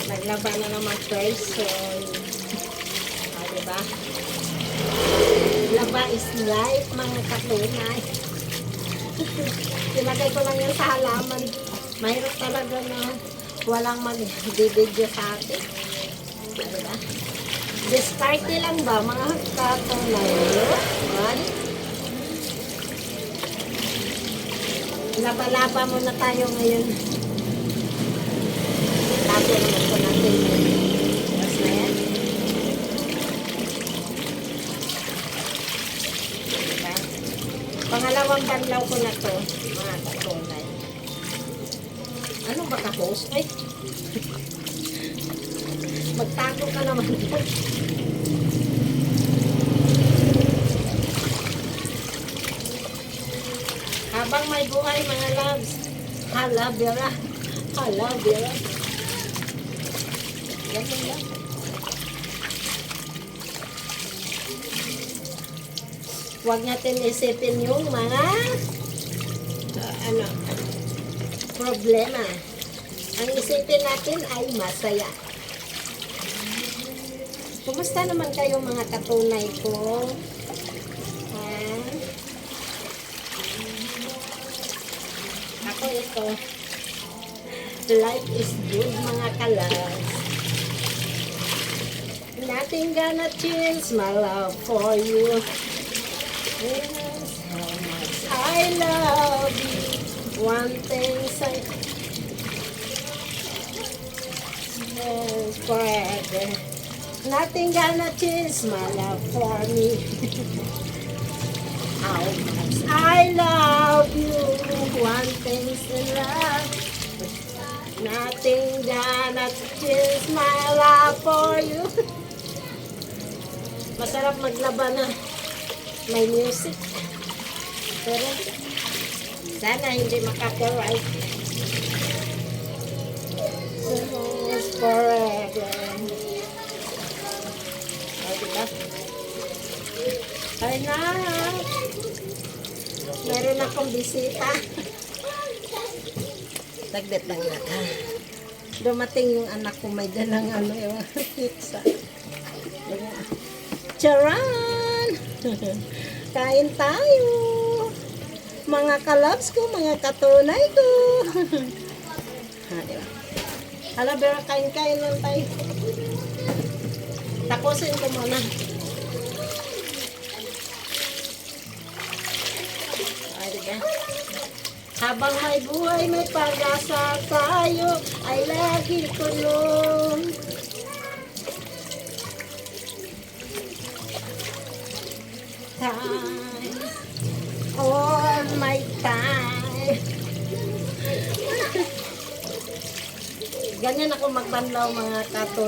Naglaba na naman person. Diba? Laba is life, mga katunay. Ilagay ko lang yan sa halaman. Mahirap talaga na walang mag-video sa atin. Diba? Discarte lang ba, mga katunay? Laba-laba muna tayo ngayon. Labo naman po natin. Tapos na yan. Diba? Pangalawang banlaw ko na to, mga katunay. Ano ba ka-host? Ay! Magtago ka naman. Habang may buhay, mga loves. Hala, Vera. Hala, Vera. Ganun lang. Huwag natin isipin yung mga problema. Ang isipin natin ay masaya. Kumusta naman kayo, mga katunay ko? Ako ito. Life is good, mga kalas. Nothing gonna change my love for you. Yes, how much I love you. One thing I forever. Nothing gonna change my love for me. How much I love you. One thing's in love. Nothing gonna change my love for you. Masarap maglaba na may music. Pero sana hindi makaka-right. Almost forever. Diba? Ay na. Meron akong bisita. Tagdet lang na. Dumating yung anak ko, may dalang pizza. Charan! Kain tayo. Mga kalabs ko, mga katunay ko. Diba? Hala, pero kain-kain lang tayo. Tapusin ko muna. Diba? Habang may buhay, may pag-asa tayo, ay lagi kulong. Time, all my time. Ganyan ako magbanlaw, mga kato.